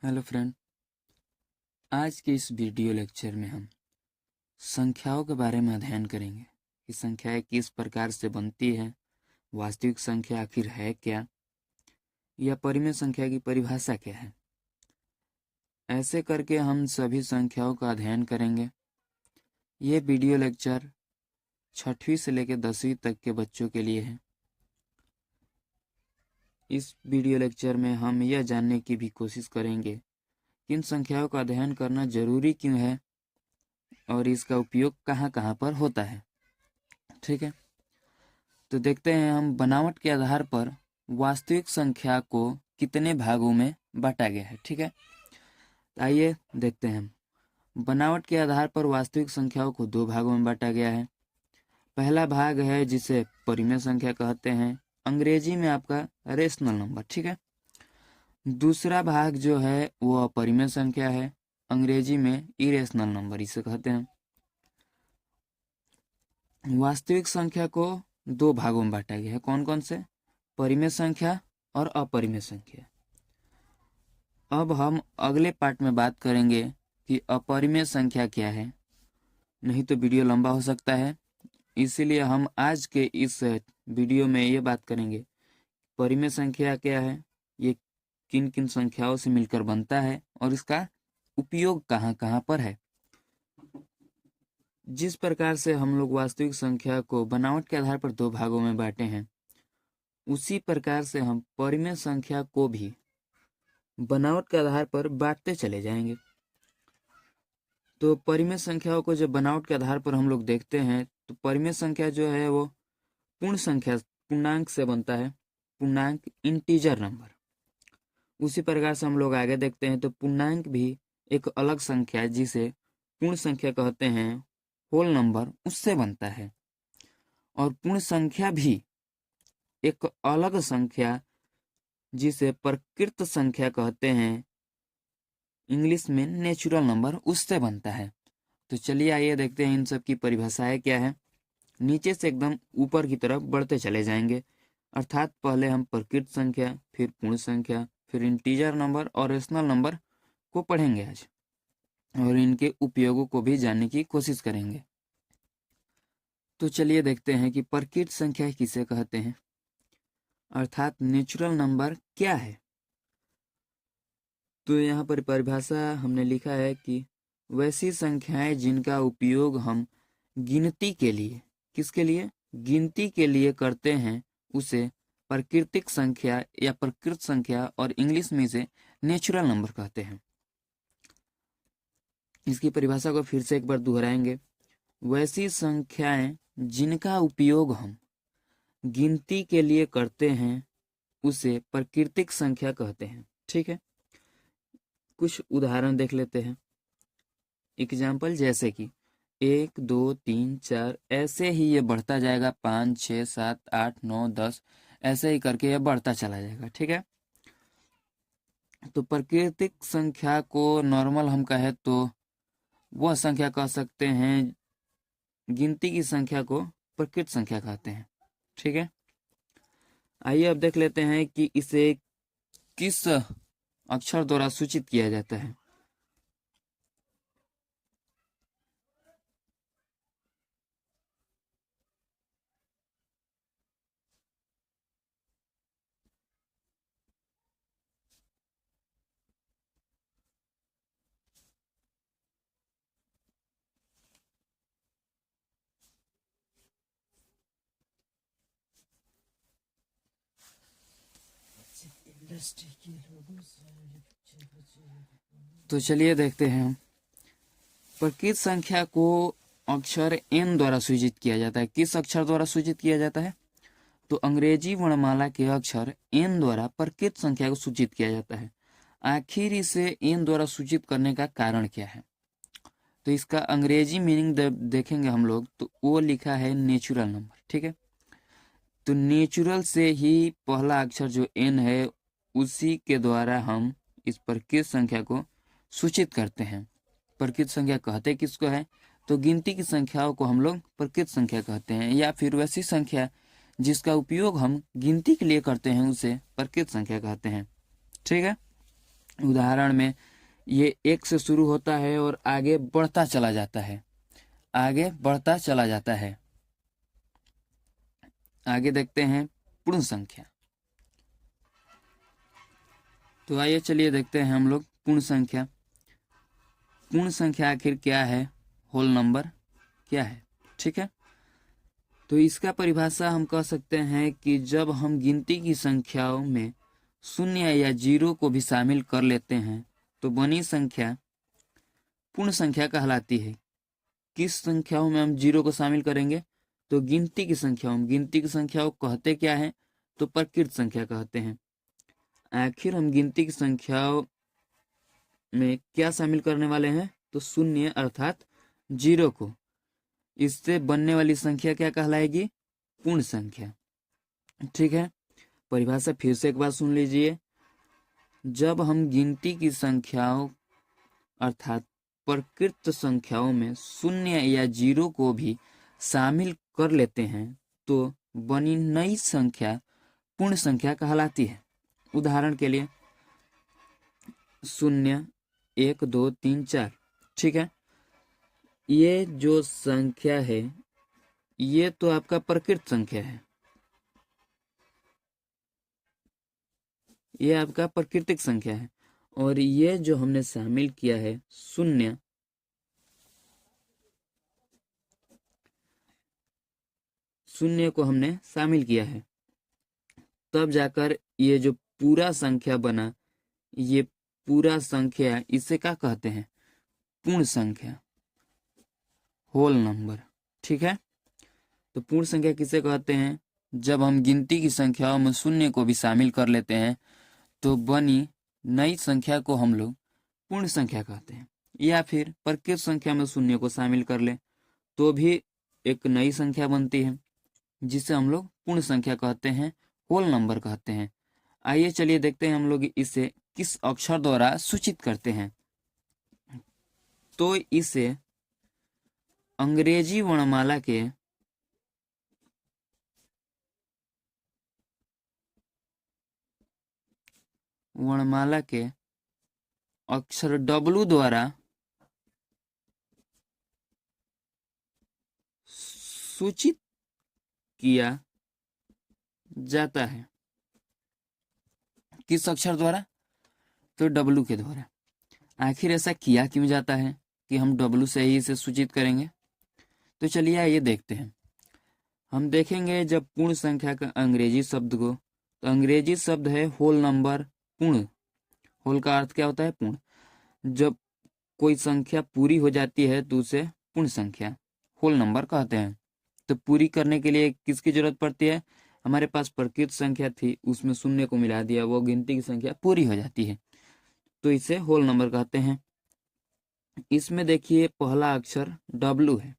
Hello friend. आज के इस वीडियो लेक्चर में हम संख्याओं के बारे में अध्ययन करेंगे कि संख्याएं किस प्रकार से बनती है, वास्तविक संख्या आखिर है क्या, या परिमेय संख्या की परिभाषा क्या है। ऐसे करके हम सभी संख्याओं का अध्ययन करेंगे। ये वीडियो लेक्चर 6वीं से लेकर 10वीं तक के बच्चों के लिए है। इस वीडियो लेक्चर में हम यह जानने की भी कोशिश करेंगे कि इन संख्याओं का अध्ययन करना जरूरी क्यों है और इसका उपयोग कहाँ कहाँ पर होता है। ठीक है, तो देखते हैं हम बनावट के आधार पर वास्तविक संख्या को कितने भागों में बांटा गया है। ठीक है, तो आइए देखते हैं हम बनावट के आधार पर वास्तविक संख्याओं को दो भागों में बांटा गया है। पहला भाग है जिसे परिमेय संख्या कहते हैं, अंग्रेजी में आपका रेशनल नंबर। ठीक है, दूसरा भाग जो है वो अपरिमेय संख्या है, अंग्रेजी में इरेशनल नंबर इसे कहते हैं। वास्तविक संख्या को दो भागों में बांटा गया है। कौन कौन से? परिमेय संख्या और अपरिमेय संख्या। अब हम अगले पार्ट में बात करेंगे कि अपरिमेय संख्या क्या है, नहीं तो वीडियो लंबा हो सकता है। इसीलिए हम आज के इस वीडियो में ये बात करेंगे परिमेय संख्या क्या है, ये किन किन संख्याओं से मिलकर बनता है और इसका उपयोग कहाँ कहाँ पर है। जिस प्रकार से हम लोग वास्तविक संख्या को बनावट के आधार पर दो भागों में बांटे हैं, उसी प्रकार से हम परिमेय संख्या को भी बनावट के आधार पर बांटते चले जाएंगे। तो परिमेय संख्याओं को जब बनावट के आधार पर हम लोग देखते हैं तो परिमेय संख्या जो है वो पूर्ण संख्या पूर्णांक से बनता है, पूर्णांक इंटीजर नंबर। उसी प्रकार से हम लोग आगे देखते हैं तो पूर्णांक भी एक अलग संख्या है जिसे पूर्ण संख्या कहते हैं, होल नंबर, उससे बनता है। और पूर्ण संख्या भी एक अलग संख्या जिसे प्रकृत संख्या कहते हैं, इंग्लिश में नेचुरल नंबर, उससे बनता है। तो चलिए आइए देखते हैं इन सब की परिभाषाएं क्या है। नीचे से एकदम ऊपर की तरफ बढ़ते चले जाएंगे, अर्थात पहले हम प्रकृत संख्या, फिर पूर्ण संख्या, फिर इंटीजर नंबर और रेशनल नंबर को पढ़ेंगे आज, और इनके उपयोगों को भी जानने की कोशिश करेंगे। तो चलिए देखते हैं कि प्रकृत संख्या किसे कहते हैं, अर्थात नेचुरल नंबर क्या है। तो यहाँ पर परिभाषा हमने लिखा है कि वैसी संख्याएं जिनका उपयोग हम गिनती के लिए, किसके लिए? गिनती के लिए करते हैं, उसे प्राकृतिक संख्या या प्रकृत संख्या और इंग्लिश में इसे नेचुरल नंबर कहते हैं। इसकी परिभाषा को फिर से एक बार दोहराएंगे। वैसी संख्याएं जिनका उपयोग हम गिनती के लिए करते हैं, उसे प्राकृतिक संख्या कहते हैं। ठीक है, कुछ उदाहरण देख लेते हैं। एग्जाम्पल जैसे कि 1 2 3 4, ऐसे ही ये बढ़ता जाएगा, 5 6 7 8 9 10, ऐसे ही करके ये बढ़ता चला जाएगा। ठीक है, तो प्राकृतिक संख्या को नॉर्मल हम कहे तो वह संख्या कह सकते हैं, गिनती की संख्या को प्रकृत संख्या कहते हैं। ठीक है, आइए अब देख लेते हैं कि इसे किस अक्षर द्वारा सूचित किया जाता है। तो चलिए देखते हैं। प्रकृत संख्या को अक्षर n द्वारा सूचित किया जाता है। किस अक्षर द्वारा सूचित किया जाता है? तो अंग्रेजी वर्णमाला के अक्षर n द्वारा प्रकृत संख्या को सूचित किया जाता है। आखिर इसे n द्वारा सूचित करने का कारण क्या है? तो इसका अंग्रेजी मीनिंग देखेंगे हम लोग तो वो लिखा है नेचुरल नंबर। ठीक है, तो नेचुरल से ही पहला अक्षर जो n है, उसी के द्वारा हम इस प्रकृत संख्या को सूचित करते हैं। प्रकृत संख्या कहते किसको है? तो गिनती की संख्याओं को हम लोग प्रकृत संख्या कहते हैं, या फिर वैसी संख्या जिसका उपयोग हम गिनती के लिए करते हैं, उसे प्रकृत संख्या कहते हैं। ठीक है, उदाहरण में ये 1 से शुरू होता है और आगे बढ़ता चला जाता है, आगे बढ़ता चला जाता है। आगे देखते हैं पूर्ण संख्या। तो आइए चलिए देखते हैं हम लोग पूर्ण संख्या। पूर्ण संख्या आखिर क्या है, होल नंबर क्या है, ठीक है। तो इसका परिभाषा हम कह सकते हैं कि जब हम गिनती की संख्याओं में शून्य या जीरो को भी शामिल कर लेते हैं तो बनी संख्या पूर्ण संख्या कहलाती है। किस संख्याओं में हम जीरो को शामिल करेंगे, तो गिनती की संख्याओं में। गिनती की संख्याओं कहते क्या है, तो प्रकृत संख्या कहते हैं। आखिर हम गिनती की संख्याओं में क्या शामिल करने वाले हैं, तो शून्य अर्थात जीरो को। इससे बनने वाली संख्या क्या कहलाएगी, पूर्ण संख्या, ठीक है। परिभाषा फिर से एक बार सुन लीजिए। जब हम गिनती की संख्याओं अर्थात प्रकृत संख्याओं में शून्य या जीरो को भी शामिल कर लेते हैं तो बनी नई संख्या पूर्ण संख्या कहलाती है। उदाहरण के लिए 0, 1, 2, 3, 4, ठीक है। ये जो संख्या है ये तो आपका प्रकृत संख्या है, ये आपका प्राकृतिक संख्या है। और ये जो हमने शामिल किया है शून्य, शून्य को हमने शामिल किया है, तब जाकर ये जो पूरा संख्या बना, ये पूरा संख्या इसे क्या कहते हैं, पूर्ण संख्या, होल नंबर, ठीक है। तो पूर्ण संख्या किसे कहते हैं, जब हम गिनती की संख्याओं में शून्य को भी शामिल कर लेते हैं तो बनी नई संख्या को हम लोग पूर्ण संख्या कहते हैं। या फिर प्रकृत संख्या में शून्य को शामिल कर ले तो भी एक नई संख्या बनती है जिसे हम लोग पूर्ण संख्या कहते हैं, होल नंबर कहते हैं। आइए चलिए देखते हैं हम लोग इसे किस अक्षर द्वारा सूचित करते हैं। तो इसे अंग्रेजी वर्णमाला के अक्षर W द्वारा सूचित किया जाता है। किस अक्षर द्वारा, तो W के द्वारा। आखिर ऐसा किया क्यों जाता है कि हम W से ही इसे सूचित करेंगे, तो चलिए आइए देखते हैं। हम देखेंगे जब पूर्ण संख्या का अंग्रेजी शब्द को, तो अंग्रेजी शब्द है होल नंबर, पूर्ण। होल का अर्थ क्या होता है, पूर्ण। जब कोई संख्या पूरी हो जाती है तो उसे पूर्ण संख्या, होल नंबर कहते हैं। तो पूरी करने के लिए किसकी जरूरत पड़ती है, हमारे पास प्रकृत संख्या थी उसमें शून्य को मिला दिया, वो गिनती की संख्या पूरी हो जाती है, तो इसे होल नंबर कहते हैं। इसमें देखिए पहला अक्षर W है,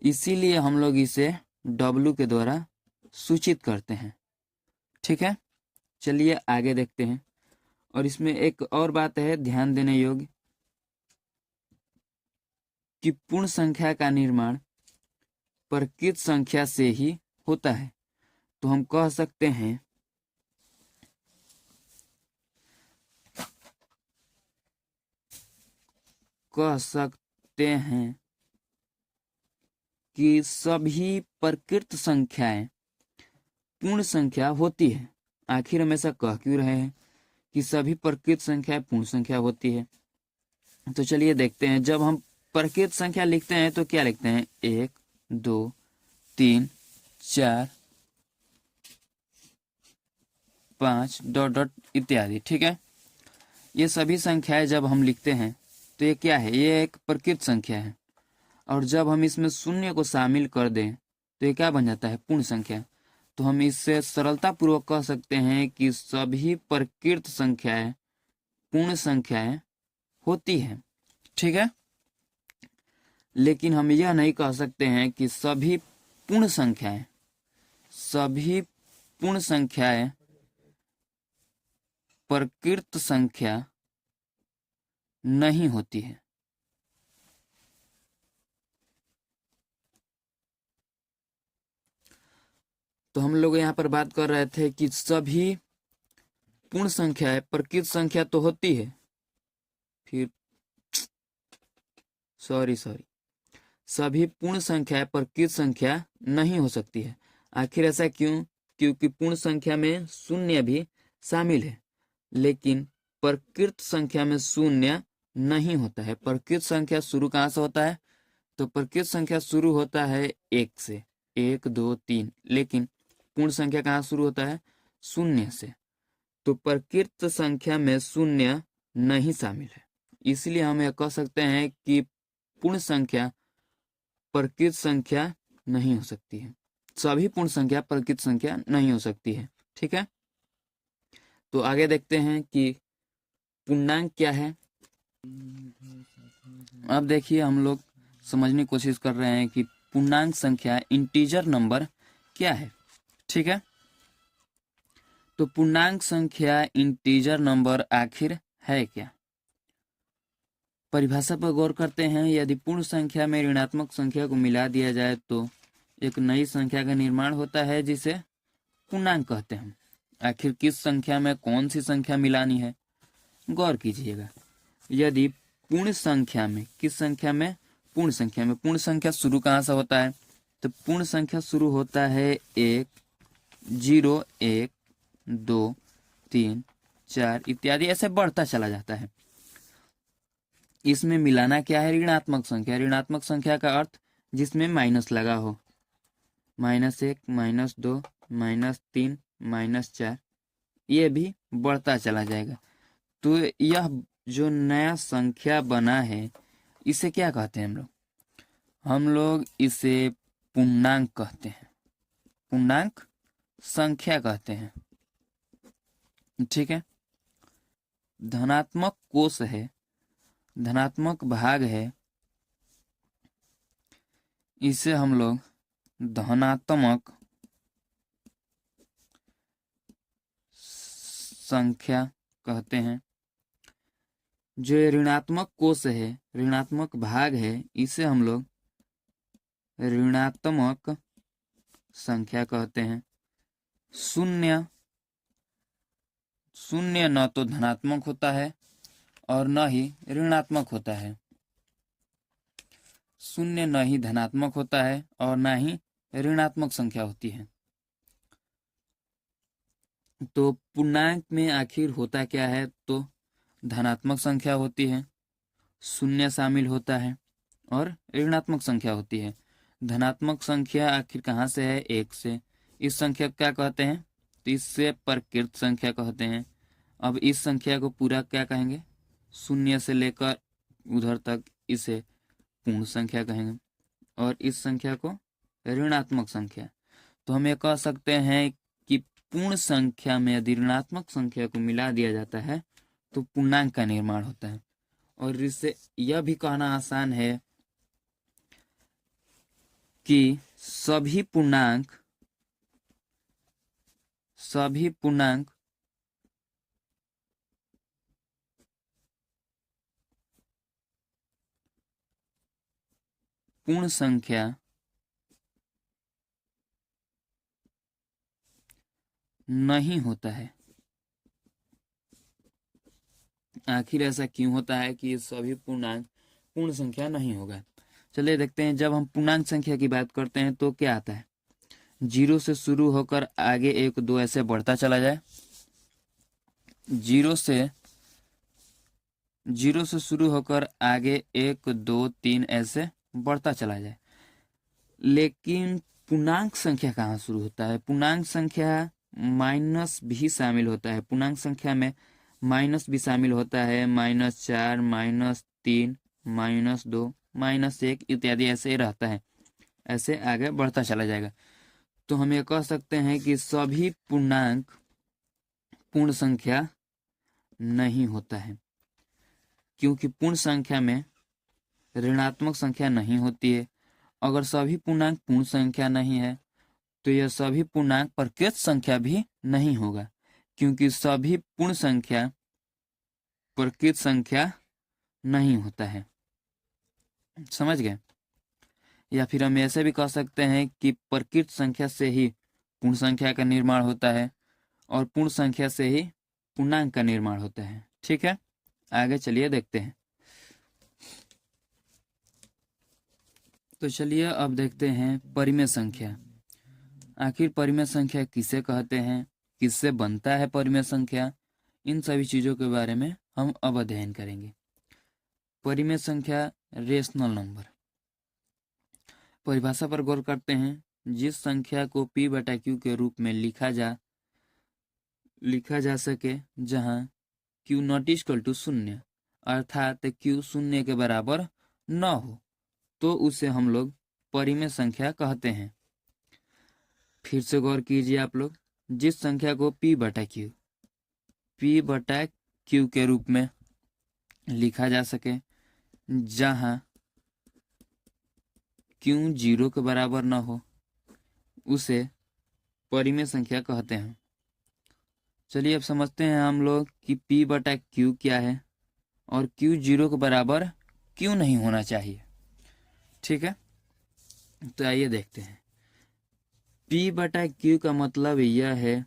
इसीलिए हम लोग इसे W के द्वारा सूचित करते हैं, ठीक है। चलिए आगे देखते हैं। और इसमें एक और बात है ध्यान देने योग्य, कि पूर्ण संख्या का निर्माण प्रकृत संख्या से ही होता है। तो हम कह सकते हैं कि सभी प्रकृत संख्याएं पूर्ण संख्या होती है। आखिर हम ऐसा कह क्यों रहे हैं कि सभी प्रकृत संख्याएं पूर्ण संख्या होती है, तो चलिए देखते हैं। जब हम प्रकृत संख्या लिखते हैं तो क्या लिखते हैं, 1, 2, 3, 4, 5 डॉट डॉट इत्यादि, ठीक है। ये सभी संख्याएं जब हम लिखते हैं तो ये क्या है, ये एक प्रकृत संख्या है। और जब हम इसमें शून्य को शामिल कर दें तो ये क्या बन जाता है, पूर्ण संख्या। तो हम इससे सरलता पूर्वक कह सकते हैं कि सभी प्रकृत संख्याएं पूर्ण संख्याएं होती हैं, ठीक है। लेकिन हम यह नहीं कह सकते हैं कि सभी पूर्ण संख्याएं प्रकृत संख्या नहीं होती है। तो हम लोग यहाँ पर बात कर रहे थे कि सभी पूर्ण संख्या है, प्रकृत संख्या तो होती है। फिर सॉरी सभी पूर्ण संख्या प्रकृत संख्या नहीं हो सकती है। आखिर ऐसा क्यों? क्योंकि पूर्ण संख्या में शून्य भी शामिल है, लेकिन प्रकृत संख्या में शून्य नहीं होता है। प्रकृत संख्या शुरू कहाँ से होता है? तो प्रकृत संख्या शुरू होता है 1 से, 1 2 3, लेकिन पूर्ण संख्या कहाँ शुरू होता है? शून्य से। तो प्रकृत संख्या में शून्य नहीं शामिल है, इसलिए हम यह कह सकते हैं कि पूर्ण संख्या प्रकृत संख्या नहीं हो सकती है। सभी पूर्ण संख्या प्रकृत संख्या नहीं हो सकती है। ठीक है, तो आगे देखते हैं कि पूर्णांक क्या है। अब देखिए, हम लोग समझने की कोशिश कर रहे हैं कि पूर्णांक संख्या इंटीजर नंबर क्या है। ठीक है, तो पूर्णांक संख्या इंटीजर नंबर आखिर है क्या? परिभाषा पर गौर करते हैं। यदि पूर्ण संख्या में ऋणात्मक संख्या को मिला दिया जाए तो एक नई संख्या का निर्माण होता है, जिसे पूर्णांक कहते हैं। आखिर किस संख्या में कौन सी संख्या मिलानी है, गौर कीजिएगा। यदि पूर्ण संख्या में, किस संख्या में? पूर्ण संख्या में। पूर्ण संख्या शुरू कहाँ से होता है? तो पूर्ण संख्या शुरू होता है 1 0 1 2 3 4 इत्यादि, ऐसे बढ़ता चला जाता है। इसमें मिलाना क्या है? ऋणात्मक संख्या। ऋणात्मक संख्या का अर्थ जिसमें माइनस लगा हो, -1 -2 -3 -4, ये भी बढ़ता चला जाएगा। तो यह जो नया संख्या बना है, इसे क्या कहते हैं हम लोग इसे पूर्णांक कहते हैं, पूर्णांक संख्या कहते हैं। ठीक है, धनात्मक कोष है, धनात्मक भाग है, इसे हम लोग धनात्मक संख्या कहते हैं। जो ऋणात्मक कोष है, ऋणात्मक भाग है, इसे हम लोग ऋणात्मक संख्या कहते हैं। शून्य न तो धनात्मक होता है और न ही ऋणात्मक होता है। शून्य न ही धनात्मक होता है और न ही ऋणात्मक संख्या होती है। तो पूर्णांक में आखिर होता क्या है? तो धनात्मक संख्या होती है, शून्य शामिल होता है और ऋणात्मक संख्या होती है। धनात्मक संख्या आखिर कहाँ से है? 1 से। इस संख्या को क्या कहते हैं? तो इससे प्रकृत संख्या कहते हैं। अब इस संख्या को पूरा क्या कहेंगे? शून्य से लेकर उधर तक इसे पूर्ण संख्या कहेंगे, और इस संख्या को ऋणात्मक संख्या। तो हम ये कह सकते हैं कि पूर्ण संख्या में यदि ऋणात्मक संख्या को मिला दिया जाता है तो पूर्णांक का निर्माण होता है। और इससे यह भी कहना आसान है कि सभी पूर्णांक पूर्ण संख्या नहीं होता है। आखिर ऐसा क्यों होता है कि सभी पूर्णांक पूर्ण संख्या नहीं होगा? चलिए देखते हैं। जब हम पूर्णांक संख्या की बात करते हैं तो क्या आता है? 0 से शुरू होकर आगे 1 2 ऐसे बढ़ता चला जाए। 0 से शुरू होकर आगे 1 2 3 ऐसे बढ़ता चला जाए। लेकिन पूर्णांक संख्या कहाँ शुरू होता है? पूर्णांक संख्या माइनस भी शामिल होता है। पूर्णांक संख्या में माइनस भी शामिल होता है। -4 -3 -2 -1 इत्यादि ऐसे ही रहता है, ऐसे आगे बढ़ता चला जाएगा। तो हम ये कह सकते हैं कि सभी पूर्णांक पूर्ण संख्या नहीं होता है, क्योंकि पूर्ण संख्या में ऋणात्मक संख्या नहीं होती है। अगर सभी पूर्णांक पूर्ण संख्या नहीं है तो यह सभी पूर्णांक प्रकृत संख्या भी नहीं होगा, क्योंकि सभी पूर्ण संख्या प्रकृत संख्या नहीं होता है। समझ गए? या फिर हम ऐसे भी कह सकते हैं कि प्रकृत संख्या से ही पूर्ण संख्या का निर्माण होता है और पूर्ण संख्या से ही पूर्णांक का निर्माण होता है। ठीक है, आगे चलिए देखते हैं। तो चलिए अब देखते हैं परिमेय संख्या। आखिर परिमेय संख्या किसे कहते हैं, किससे बनता है परिमेय संख्या, इन सभी चीज़ों के बारे में हम अब अध्ययन करेंगे। परिमेय संख्या रेशनल नंबर। परिभाषा पर गौर करते हैं। जिस संख्या को p बटा q के रूप में लिखा जा सके जहां q नॉट इक्वल टू 0 अर्थात q 0 के बराबर न हो, तो उसे हम लोग परिमेय संख्या कहते हैं। फिर से गौर कीजिए आप लोग। जिस संख्या को p बटा q के रूप में लिखा जा सके जहां q 0 के बराबर न हो, उसे परिमेय संख्या कहते हैं। चलिए अब समझते हैं हम लोग कि p बटा q क्या है और q 0 के बराबर क्यों नहीं होना चाहिए। ठीक है, तो आइए देखते हैं। p बटा q का मतलब यह है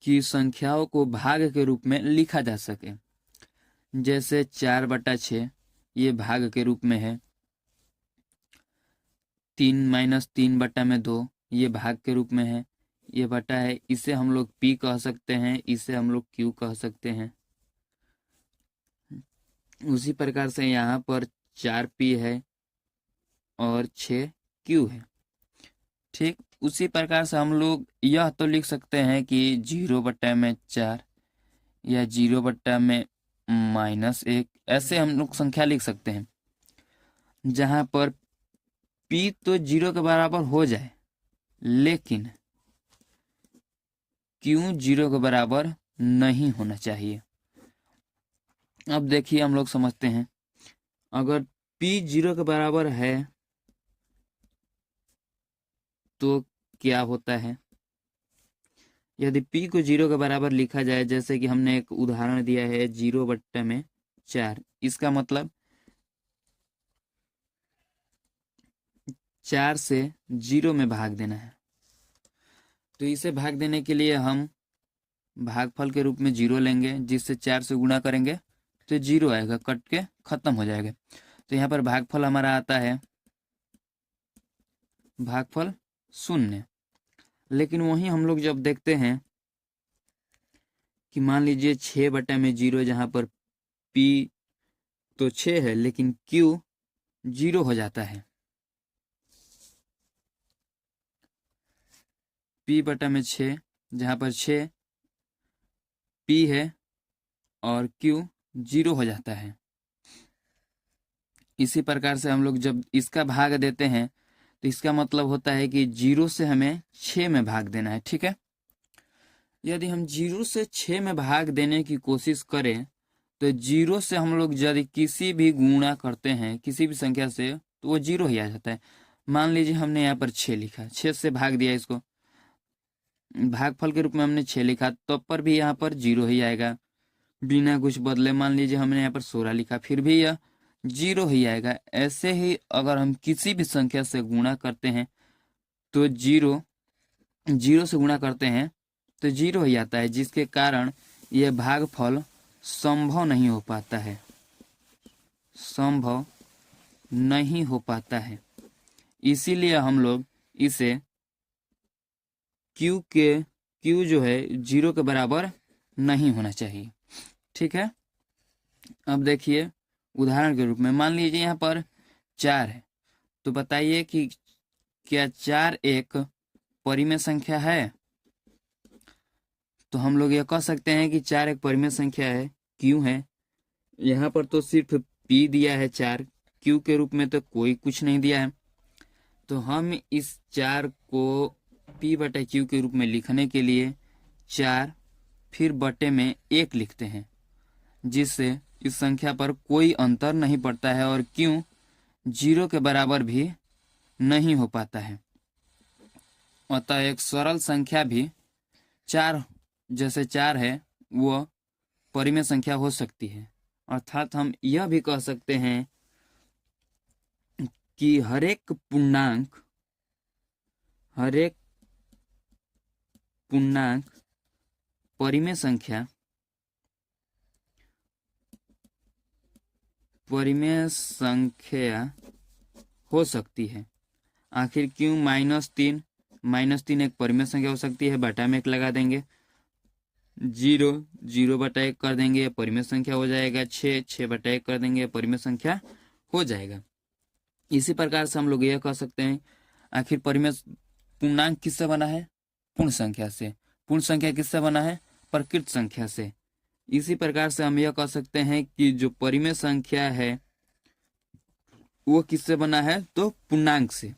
कि संख्याओं को भाग के रूप में लिखा जा सके। जैसे 4/6 ये भाग के रूप में है, 3-3/2 ये भाग के रूप में है, ये बटा है, इसे हम लोग p कह सकते हैं, इसे हम लोग q कह सकते हैं। उसी प्रकार से यहाँ पर 4p है और 6q है। ठीक उसी प्रकार से हम लोग यह तो लिख सकते हैं कि 0/4 या 0/-1, ऐसे हम लोग संख्या लिख सकते हैं जहां पर p तो 0 के बराबर हो जाए लेकिन q 0 के बराबर नहीं होना चाहिए। अब देखिए हम लोग समझते हैं। अगर p 0 के बराबर है तो क्या होता है। यदि p को 0 के बराबर लिखा जाए, जैसे कि हमने एक उदाहरण दिया है 0/4, इसका मतलब 4 से 0 में भाग देना है। तो इसे भाग देने के लिए हम भागफल के रूप में 0 लेंगे, जिससे 4 से गुणा करेंगे तो 0 आएगा, कट के खत्म हो जाएगा। तो यहाँ पर भागफल हमारा आता है भागफल 0। लेकिन वहीं हम लोग जब देखते हैं कि मान लीजिए 6/0, जहाँ पर p तो 6 है लेकिन q 0 हो जाता है। p/6 जहाँ पर 6 p है और q 0 हो जाता है। इसी प्रकार से हम लोग जब इसका भाग देते हैं तो इसका मतलब होता है कि 0 से हमें 6 में भाग देना है। ठीक है, यदि हम 0 से 6 में भाग देने की कोशिश करें तो 0 से हम लोग यदि किसी भी गुणा करते हैं किसी भी संख्या से तो वो 0 ही आ जाता है। मान लीजिए हमने यहाँ पर 6 लिखा, 6 से भाग दिया, इसको भागफल के रूप में हमने 6 लिखा, तो पर भी यहाँ पर 0 ही आएगा बिना कुछ बदले। मान लीजिए हमने यहाँ पर 16 लिखा, फिर भी यह 0 ही आएगा। ऐसे ही अगर हम किसी भी संख्या से गुणा करते हैं तो 0 से गुणा करते हैं तो 0 ही आता है, जिसके कारण यह भागफल संभव नहीं हो पाता है, संभव नहीं हो पाता है। इसीलिए हम लोग इसे q जो है 0 के बराबर नहीं होना चाहिए। ठीक है, अब देखिए उदाहरण के रूप में मान लीजिए यहाँ पर 4 है, तो बताइए कि क्या 4 एक परिमेय संख्या है। तो हम लोग यह कह सकते हैं कि 4 एक परिमेय संख्या है। क्यों है, यहाँ पर तो सिर्फ p दिया है 4, q के रूप में तो कोई कुछ नहीं दिया है। तो हम इस 4 को p/q के रूप में लिखने के लिए 4 फिर बटे में 1 लिखते हैं, जिससे इस संख्या पर कोई अंतर नहीं पड़ता है और q 0 के बराबर भी नहीं हो पाता है। अतः एक सरल संख्या भी 4 जैसे 4 है वो परिमेय संख्या हो सकती है। अर्थात हम यह भी कह सकते हैं कि हर एक पूर्णांक परिमेय संख्या हो सकती है। आखिर क्यों? -3 एक परिमेय संख्या हो सकती है, बटा में 1 लगा देंगे। 0 बटा 1 कर देंगे, ये परिमेय संख्या हो जाएगा। 6 बटा 1 कर देंगे, परिमेय संख्या हो जाएगा। इसी प्रकार से हम लोग यह कह सकते हैं, आखिर परिमेय पूर्णांक किससे बना है? पूर्ण संख्या से। पूर्ण संख्या किससे बना है? प्रकृत संख्या से। इसी प्रकार से हम यह कह सकते हैं कि जो परिमेय संख्या है वो किससे बना है? तो पूर्णांक से।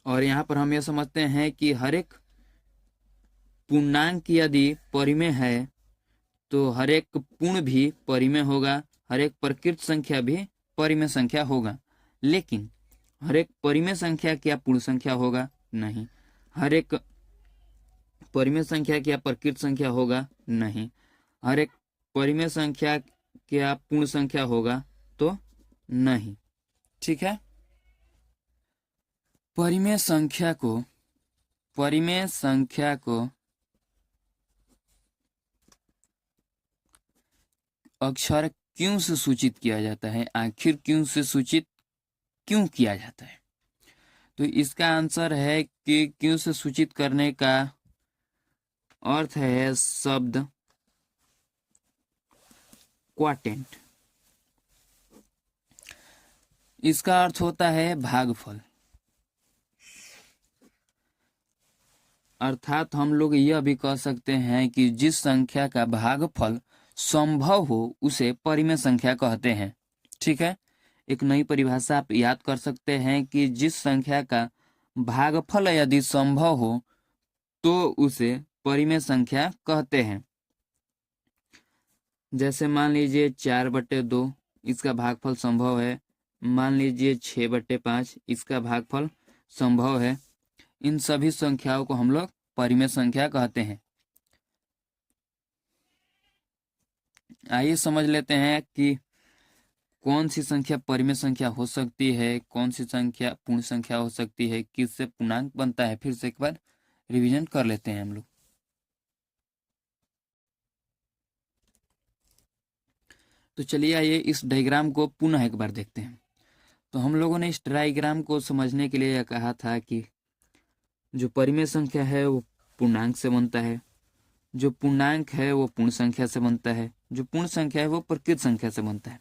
और यहाँ पर हम यह समझते हैं कि हर एक पूर्णांक यदि परिमेय है तो हर एक पूर्ण भी परिमेय होगा, हर एक प्रकृत संख्या भी परिमेय संख्या होगा। लेकिन हर एक परिमेय संख्या क्या पूर्ण संख्या होगा? नहीं। हर एक परिमेय संख्या क्या प्रकृत संख्या होगा? नहीं। हर एक परिमेय संख्या क्या पूर्ण संख्या होगा? तो नहीं। ठीक है। परिमेय संख्या को अक्षर क्यों से सूचित किया जाता है? आखिर क्यों से सूचित क्यों किया जाता है? तो इसका आंसर है कि क्यों से सूचित करने का अर्थ है शब्द क्वाटेंट। इसका अर्थ होता है भागफल। अर्थात हम लोग यह भी कह सकते हैं कि जिस संख्या का भागफल संभव हो उसे परिमेय संख्या कहते हैं। ठीक है। एक नई परिभाषा आप याद कर सकते हैं कि जिस संख्या का भागफल यदि संभव हो तो उसे परिमेय संख्या कहते हैं। जैसे मान लीजिए 4/2 इसका भागफल संभव है। मान लीजिए 6/5 इसका भागफल संभव है। इन सभी संख्याओं को हम लोग परिमेय संख्या कहते हैं। आइए समझ लेते हैं कि कौन सी संख्या परिमेय संख्या हो सकती है, कौन सी संख्या पूर्ण संख्या हो सकती है, किससे पूर्णांक बनता है। फिर से एक बार रिवीजन कर लेते हैं हम लोग। तो चलिए आइए इस डायग्राम को पुनः एक बार देखते हैं। तो हम लोगों ने इस डायग्राम को समझने के लिए यह कहा था कि जो परिमेय संख्या है वो पूर्णांक से बनता है, जो पूर्णांक है वो पूर्ण संख्या से बनता है, जो पूर्ण संख्या है वो प्रकृत संख्या से बनता है।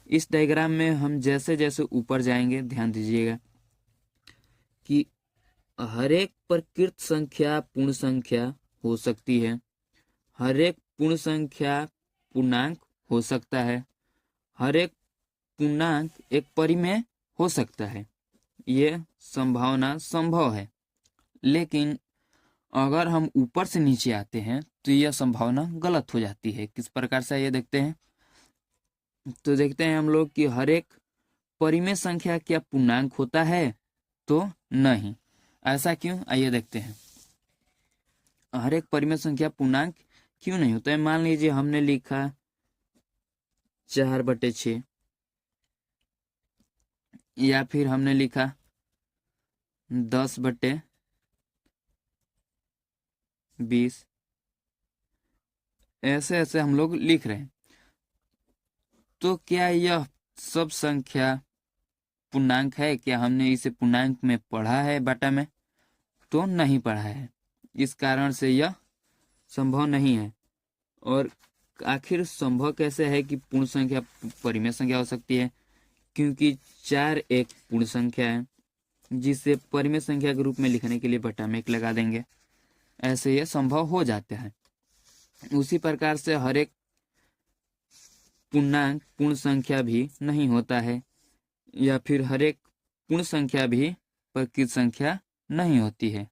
इस डायग्राम में हम जैसे जैसे ऊपर जाएंगे ध्यान दीजिएगा कि हर एक प्रकृत संख्या पूर्ण संख्या हो सकती है, हर एक पूर्ण संख्या पूर्णांक हो सकता है, हर एक पूर्णांक एक परिमेय हो सकता है। ये संभावना संभव है। लेकिन अगर हम ऊपर से नीचे आते हैं तो यह संभावना गलत हो जाती है। किस प्रकार से ये देखते हैं? तो देखते हैं हम लोग कि हर एक परिमेय संख्या क्या पूर्णांक होता है? तो नहीं। ऐसा क्यों? आइए देखते हैं। हर एक परिमेय संख्या पूर्णांक क्यों नहीं होता है? मान लीजिए हमने लिखा 4/6 या फिर हमने लिखा 10/20। ऐसे ऐसे हम लोग लिख रहे हैं। तो क्या यह सब संख्या पूर्णांक है? क्या हमने इसे पूर्णांक में पढ़ा है बटा में? तो नहीं पढ़ा है। इस कारण से यह संभव नहीं है। और आखिर संभव कैसे है कि पूर्ण संख्या परिमेय संख्या हो सकती है? क्योंकि 4 एक पूर्ण संख्या है जिसे परिमेय संख्या के रूप में लिखने के लिए बटा में 1 लगा देंगे। ऐसे यह संभव हो जाता है। उसी प्रकार से हर एक पूर्णांक पूर्ण संख्या भी नहीं होता है, या फिर हर एक पूर्ण संख्या भी प्रकृत संख्या नहीं होती है।